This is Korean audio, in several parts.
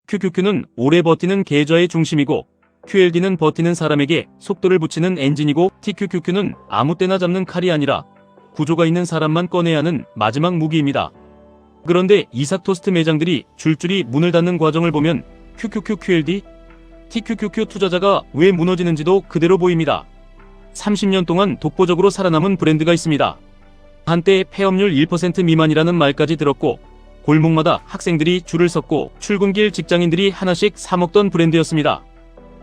QQQ는 오래 버티는 계좌의 중심이고 QLD는 버티는 사람에게 속도를 붙이는 엔진이고 TQQQ는 아무 때나 잡는 칼이 아니라 구조가 있는 사람만 꺼내야 하는 마지막 무기입니다. 그런데 이삭 토스트 매장들이 줄줄이 문을 닫는 과정을 보면 QQQ, QLD, TQQQ 투자자가 왜 무너지는지도 그대로 보입니다. 30년 동안 독보적으로 살아남은 브랜드가 있습니다. 한때 폐업률 1% 미만이라는 말까지 들었고 골목마다 학생들이 줄을 섰고 출근길 직장인들이 하나씩 사 먹던 브랜드였습니다.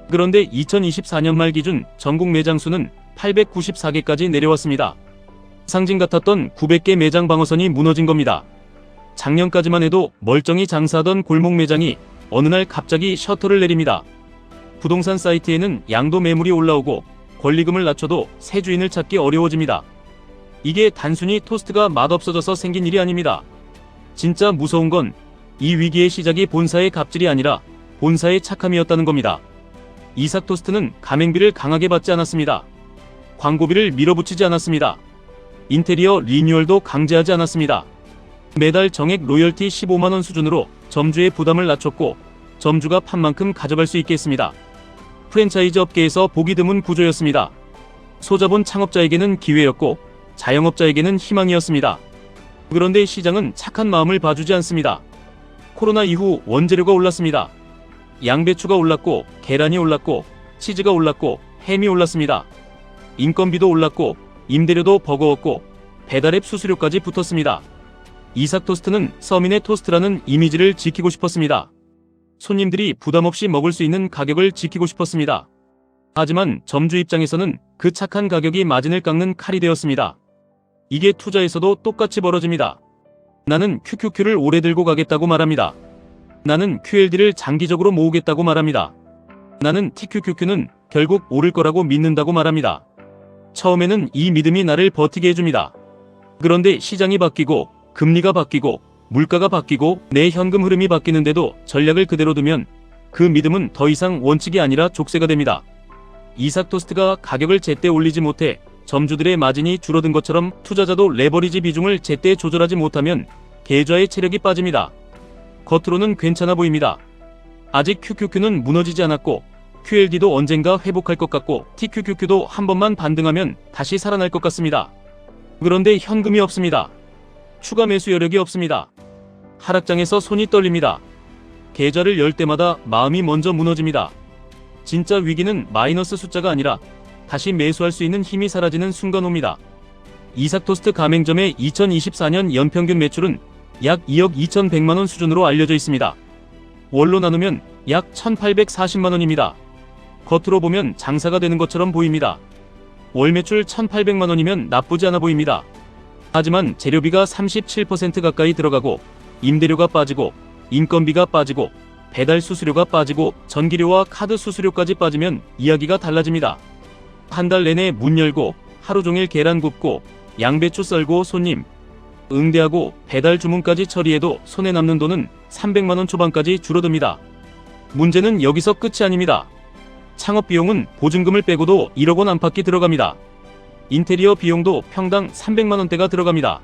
그런데 2024년 말 기준 전국 매장 수는 894개까지 내려왔습니다. 상징 같았던 900개 매장 방어선이 무너진 겁니다. 작년까지만 해도 멀쩡히 장사하던 골목 매장이 어느 날 갑자기 셔터를 내립니다. 부동산 사이트에는 양도 매물이 올라오고 권리금을 낮춰도 새 주인을 찾기 어려워집니다. 이게 단순히 토스트가 맛없어져서 생긴 일이 아닙니다. 진짜 무서운 건 이 위기의 시작이 본사의 갑질이 아니라 본사의 착함이었다는 겁니다. 이삭 토스트는 가맹비를 강하게 받지 않았습니다. 광고비를 밀어붙이지 않았습니다. 인테리어 리뉴얼도 강제하지 않았습니다. 매달 정액 로열티 15만원 수준으로 점주의 부담을 낮췄고 점주가 판 만큼 가져갈 수 있게 했습니다. 프랜차이즈 업계에서 보기 드문 구조였습니다. 소자본 창업자에게는 기회였고 자영업자에게는 희망이었습니다. 그런데 시장은 착한 마음을 봐주지 않습니다. 코로나 이후 원재료가 올랐습니다. 양배추가 올랐고 계란이 올랐고 치즈가 올랐고 햄이 올랐습니다. 인건비도 올랐고 임대료도 버거웠고 배달앱 수수료까지 붙었습니다. 이삭 토스트는 서민의 토스트라는 이미지를 지키고 싶었습니다. 손님들이 부담없이 먹을 수 있는 가격을 지키고 싶었습니다. 하지만 점주 입장에서는 그 착한 가격이 마진을 깎는 칼이 되었습니다. 이게 투자에서도 똑같이 벌어집니다. 나는 QQQ를 오래 들고 가겠다고 말합니다. 나는 QLD를 장기적으로 모으겠다고 말합니다. 나는 TQQQ는 결국 오를 거라고 믿는다고 말합니다. 처음에는 이 믿음이 나를 버티게 해줍니다. 그런데 시장이 바뀌고 금리가 바뀌고 물가가 바뀌고 내 현금 흐름이 바뀌는데도 전략을 그대로 두면 그 믿음은 더 이상 원칙이 아니라 족쇄가 됩니다. 이삭 토스트가 가격을 제때 올리지 못해 점주들의 마진이 줄어든 것처럼 투자자도 레버리지 비중을 제때 조절하지 못하면 계좌의 체력이 빠집니다. 겉으로는 괜찮아 보입니다. 아직 QQQ는 무너지지 않았고 QLD도 언젠가 회복할 것 같고 TQQQ도 한 번만 반등하면 다시 살아날 것 같습니다. 그런데 현금이 없습니다. 추가 매수 여력이 없습니다. 하락장에서 손이 떨립니다. 계좌를 열 때마다 마음이 먼저 무너집니다. 진짜 위기는 마이너스 숫자가 아니라 다시 매수할 수 있는 힘이 사라지는 순간 옵니다. 이삭 토스트 가맹점의 2024년 연평균 매출은 약 2억 2,100만원 수준으로 알려져 있습니다. 월로 나누면 약 1,840만원입니다. 겉으로 보면 장사가 되는 것처럼 보입니다. 월 매출 1,800만원이면 나쁘지 않아 보입니다. 하지만 재료비가 37% 가까이 들어가고 임대료가 빠지고 인건비가 빠지고 배달 수수료가 빠지고 전기료와 카드 수수료까지 빠지면 이야기가 달라집니다. 한 달 내내 문 열고 하루 종일 계란 굽고 양배추 썰고 손님 응대하고 배달 주문까지 처리해도 손에 남는 돈은 300만원 초반까지 줄어듭니다. 문제는 여기서 끝이 아닙니다. 창업 비용은 보증금을 빼고도 1억 원 안팎이 들어갑니다. 인테리어 비용도 평당 300만원대가 들어갑니다.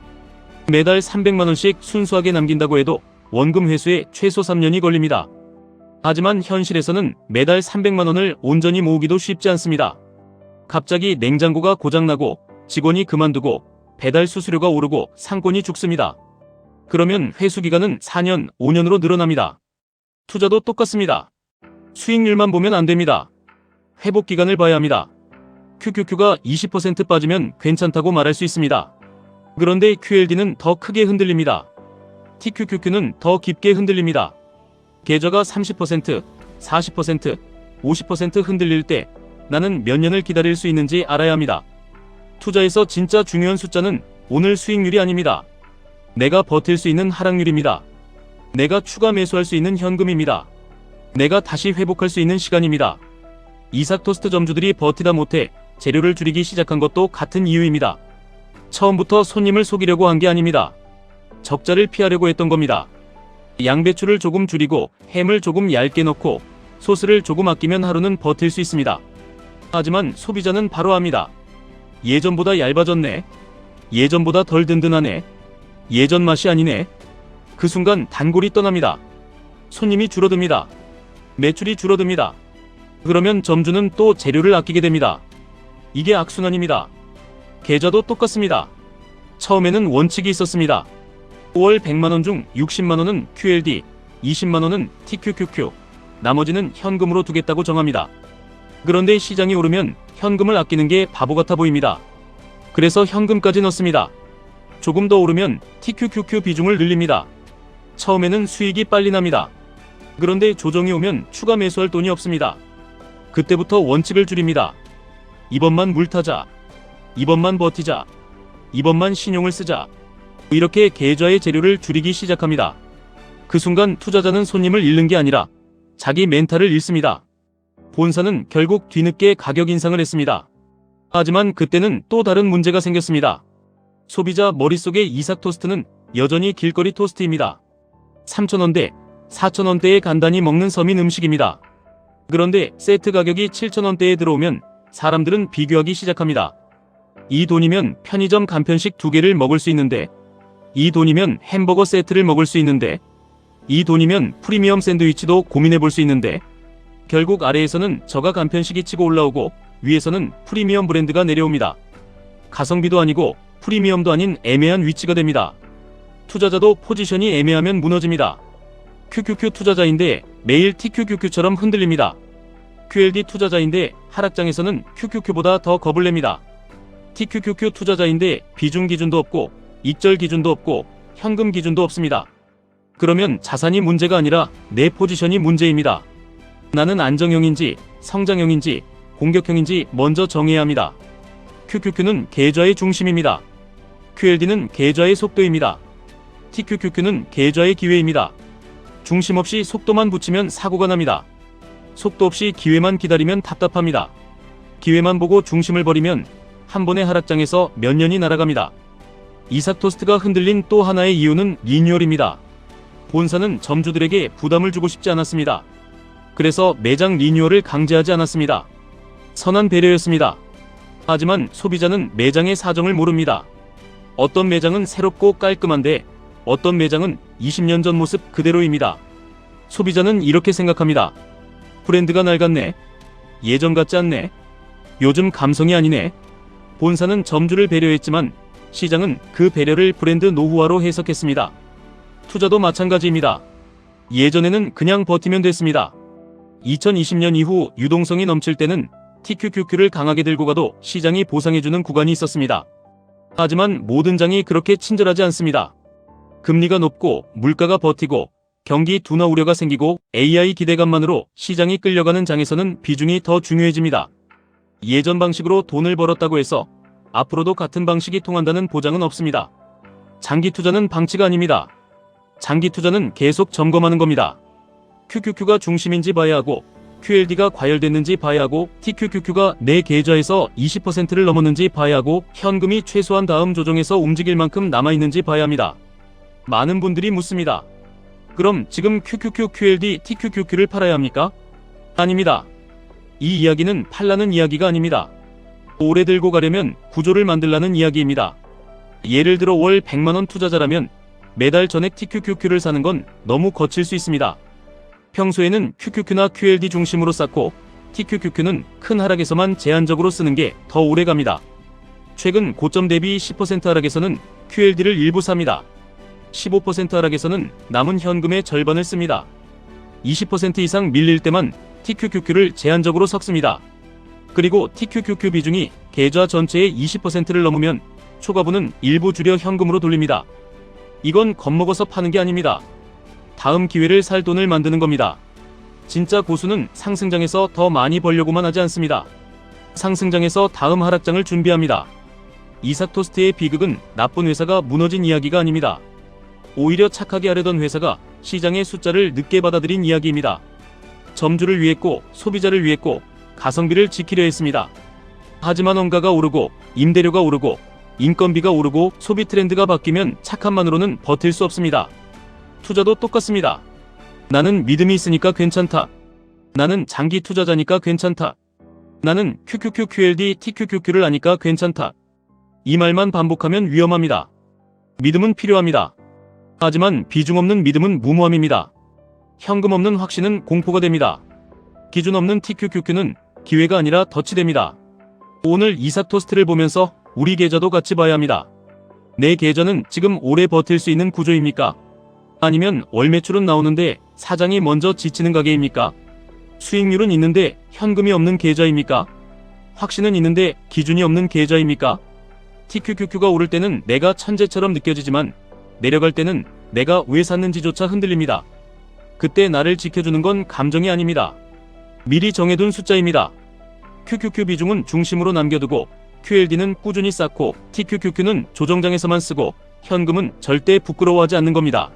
매달 300만원씩 순수하게 남긴다고 해도 원금 회수에 최소 3년이 걸립니다. 하지만 현실에서는 매달 300만원을 온전히 모으기도 쉽지 않습니다. 갑자기 냉장고가 고장나고 직원이 그만두고 배달 수수료가 오르고 상권이 죽습니다. 그러면 회수기간은 4년, 5년으로 늘어납니다. 투자도 똑같습니다. 수익률만 보면 안 됩니다. 회복기간을 봐야 합니다. QQQ가 20% 빠지면 괜찮다고 말할 수 있습니다. 그런데 QLD는 더 크게 흔들립니다. TQQQ는 더 깊게 흔들립니다. 계좌가 30%, 40%, 50% 흔들릴 때 나는 몇 년을 기다릴 수 있는지 알아야 합니다. 투자에서 진짜 중요한 숫자는 오늘 수익률이 아닙니다. 내가 버틸 수 있는 하락률입니다. 내가 추가 매수할 수 있는 현금입니다. 내가 다시 회복할 수 있는 시간입니다. 이삭 토스트 점주들이 버티다 못해 재료를 줄이기 시작한 것도 같은 이유입니다. 처음부터 손님을 속이려고 한 게 아닙니다. 적자를 피하려고 했던 겁니다. 양배추를 조금 줄이고 햄을 조금 얇게 넣고 소스를 조금 아끼면 하루는 버틸 수 있습니다. 하지만 소비자는 바로 압니다. 예전보다 얇아졌네. 예전보다 덜 든든하네. 예전 맛이 아니네. 그 순간 단골이 떠납니다. 손님이 줄어듭니다. 매출이 줄어듭니다. 그러면 점주는 또 재료를 아끼게 됩니다. 이게 악순환입니다. 계좌도 똑같습니다. 처음에는 원칙이 있었습니다. 월 100만원 중 60만원은 QLD, 20만원은 TQQQ, 나머지는 현금으로 두겠다고 정합니다. 그런데 시장이 오르면 현금을 아끼는 게 바보 같아 보입니다. 그래서 현금까지 넣습니다. 조금 더 오르면 TQQQ 비중을 늘립니다. 처음에는 수익이 빨리 납니다. 그런데 조정이 오면 추가 매수할 돈이 없습니다. 그때부터 원칙을 줄입니다. 이번만 물 타자. 이번만 버티자. 이번만 신용을 쓰자. 이렇게 계좌의 재료를 줄이기 시작합니다. 그 순간 투자자는 손님을 잃는 게 아니라 자기 멘탈을 잃습니다. 본사는 결국 뒤늦게 가격 인상을 했습니다. 하지만 그때는 또 다른 문제가 생겼습니다. 소비자 머릿속의 이삭 토스트는 여전히 길거리 토스트입니다. 3,000원대, 4,000원대에 간단히 먹는 서민 음식입니다. 그런데 세트 가격이 7,000원대에 들어오면 사람들은 비교하기 시작합니다. 이 돈이면 편의점 간편식 2개를 먹을 수 있는데, 이 돈이면 햄버거 세트를 먹을 수 있는데, 이 돈이면 프리미엄 샌드위치도 고민해 볼 수 있는데, 결국 아래에서는 저가 간편식이 치고 올라오고 위에서는 프리미엄 브랜드가 내려옵니다. 가성비도 아니고 프리미엄도 아닌 애매한 위치가 됩니다. 투자자도 포지션이 애매하면 무너집니다. QQQ 투자자인데 매일 TQQQ처럼 흔들립니다. QLD 투자자인데 하락장에서는 QQQ보다 더 겁을 냅니다. TQQQ 투자자인데 비중 기준도 없고 익절 기준도 없고 현금 기준도 없습니다. 그러면 자산이 문제가 아니라 내 포지션이 문제입니다. 나는 안정형인지 성장형인지 공격형인지 먼저 정해야 합니다. QQQ는 계좌의 중심입니다. QLD는 계좌의 속도입니다. TQQQ는 계좌의 기회입니다. 중심 없이 속도만 붙이면 사고가 납니다. 속도 없이 기회만 기다리면 답답합니다. 기회만 보고 중심을 버리면 한 번의 하락장에서 몇 년이 날아갑니다. 이삭 토스트가 흔들린 또 하나의 이유는 리뉴얼입니다. 본사는 점주들에게 부담을 주고 싶지 않았습니다. 그래서 매장 리뉴얼을 강제하지 않았습니다. 선한 배려였습니다. 하지만 소비자는 매장의 사정을 모릅니다. 어떤 매장은 새롭고 깔끔한데 어떤 매장은 20년 전 모습 그대로입니다. 소비자는 이렇게 생각합니다. 브랜드가 낡았네. 예전 같지 않네. 요즘 감성이 아니네. 본사는 점주를 배려했지만 시장은 그 배려를 브랜드 노후화로 해석했습니다. 투자도 마찬가지입니다. 예전에는 그냥 버티면 됐습니다. 2020년 이후 유동성이 넘칠 때는 TQQQ를 강하게 들고 가도 시장이 보상해주는 구간이 있었습니다. 하지만 모든 장이 그렇게 친절하지 않습니다. 금리가 높고 물가가 버티고 경기 둔화 우려가 생기고 AI 기대감만으로 시장이 끌려가는 장에서는 비중이 더 중요해집니다. 예전 방식으로 돈을 벌었다고 해서 앞으로도 같은 방식이 통한다는 보장은 없습니다. 장기 투자는 방치가 아닙니다. 장기 투자는 계속 점검하는 겁니다. QQQ가 중심인지 봐야 하고 QLD가 과열됐는지 봐야 하고 TQQQ가 내 계좌에서 20%를 넘었는지 봐야 하고 현금이 최소한 다음 조정에서 움직일 만큼 남아있는지 봐야 합니다. 많은 분들이 묻습니다. 그럼 지금 QQQ, QLD, TQQQ를 팔아야 합니까? 아닙니다. 이 이야기는 팔라는 이야기가 아닙니다. 오래 들고 가려면 구조를 만들라는 이야기입니다. 예를 들어 월 100만원 투자자라면 매달 전액 TQQQ를 사는 건 너무 거칠 수 있습니다. 평소에는 QQQ나 QLD 중심으로 쌓고 TQQQ는 큰 하락에서만 제한적으로 쓰는 게 더 오래 갑니다. 최근 고점 대비 10% 하락에서는 QLD를 일부 삽니다. 15% 하락에서는 남은 현금의 절반을 씁니다. 20% 이상 밀릴 때만 TQQQ를 제한적으로 섞습니다. 그리고 TQQQ 비중이 계좌 전체의 20%를 넘으면 초과분은 일부 줄여 현금으로 돌립니다. 이건 겁먹어서 파는 게 아닙니다. 다음 기회를 살 돈을 만드는 겁니다. 진짜 고수는 상승장에서 더 많이 벌려고만 하지 않습니다. 상승장에서 다음 하락장을 준비합니다. 이삭 토스트의 비극은 나쁜 회사가 무너진 이야기가 아닙니다. 오히려 착하게 하려던 회사가 시장의 숫자를 늦게 받아들인 이야기입니다. 점주를 위했고 소비자를 위했고 가성비를 지키려 했습니다. 하지만 원가가 오르고 임대료가 오르고 인건비가 오르고 소비 트렌드가 바뀌면 착함만으로는 버틸 수 없습니다. 투자도 똑같습니다. 나는 믿음이 있으니까 괜찮다. 나는 장기 투자자니까 괜찮다. 나는 QQQ, QLD, TQQQ를 아니까 괜찮다. 이 말만 반복하면 위험합니다. 믿음은 필요합니다. 하지만 비중 없는 믿음은 무모함입니다. 현금 없는 확신은 공포가 됩니다. 기준 없는 TQQQ는 기회가 아니라 덫이 됩니다. 오늘 이삭 토스트를 보면서 우리 계좌도 같이 봐야 합니다. 내 계좌는 지금 오래 버틸 수 있는 구조입니까? 아니면 월 매출은 나오는데 사장이 먼저 지치는 가게입니까? 수익률은 있는데 현금이 없는 계좌입니까? 확신은 있는데 기준이 없는 계좌입니까? TQQQ가 오를 때는 내가 천재처럼 느껴지지만 내려갈 때는 내가 왜 샀는지조차 흔들립니다. 그때 나를 지켜주는 건 감정이 아닙니다. 미리 정해둔 숫자입니다. QQQ 비중은 중심으로 남겨두고 QLD는 꾸준히 쌓고 TQQQ는 조정장에서만 쓰고 현금은 절대 부끄러워하지 않는 겁니다.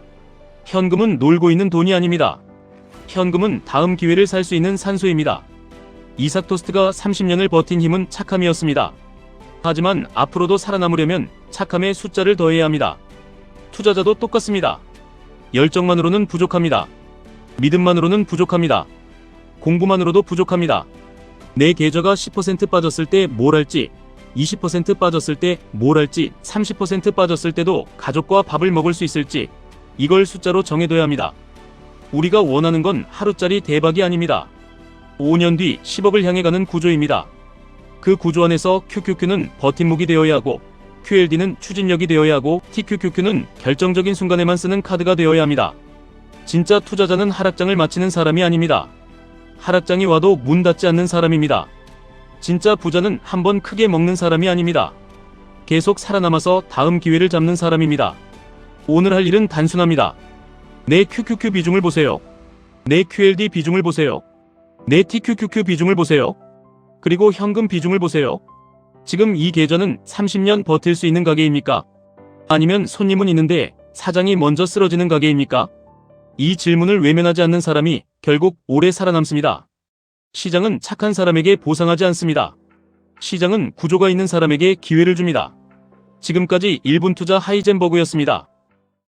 현금은 놀고 있는 돈이 아닙니다. 현금은 다음 기회를 살 수 있는 산소입니다. 이삭 토스트가 30년을 버틴 힘은 착함이었습니다. 하지만 앞으로도 살아남으려면 착함의 숫자를 더해야 합니다. 투자자도 똑같습니다. 열정만으로는 부족합니다. 믿음만으로는 부족합니다. 공부만으로도 부족합니다. 내 계좌가 10% 빠졌을 때 뭘 할지, 20% 빠졌을 때 뭘 할지, 30% 빠졌을 때도 가족과 밥을 먹을 수 있을지 이걸 숫자로 정해둬야 합니다. 우리가 원하는 건 하루짜리 대박이 아닙니다. 5년 뒤 10억을 향해 가는 구조입니다. 그 구조 안에서 QQQ는 버팀목이 되어야 하고 QLD는 추진력이 되어야 하고 TQQQ는 결정적인 순간에만 쓰는 카드가 되어야 합니다. 진짜 투자자는 하락장을 마치는 사람이 아닙니다. 하락장이 와도 문 닫지 않는 사람입니다. 진짜 부자는 한번 크게 먹는 사람이 아닙니다. 계속 살아남아서 다음 기회를 잡는 사람입니다. 오늘 할 일은 단순합니다. 내 QQQ 비중을 보세요. 내 QLD 비중을 보세요. 내 TQQQ 비중을 보세요. 그리고 현금 비중을 보세요. 지금 이 계좌는 30년 버틸 수 있는 가게입니까? 아니면 손님은 있는데 사장이 먼저 쓰러지는 가게입니까? 이 질문을 외면하지 않는 사람이 결국 오래 살아남습니다. 시장은 착한 사람에게 보상하지 않습니다. 시장은 구조가 있는 사람에게 기회를 줍니다. 지금까지 1분 투자 하이젠버그였습니다.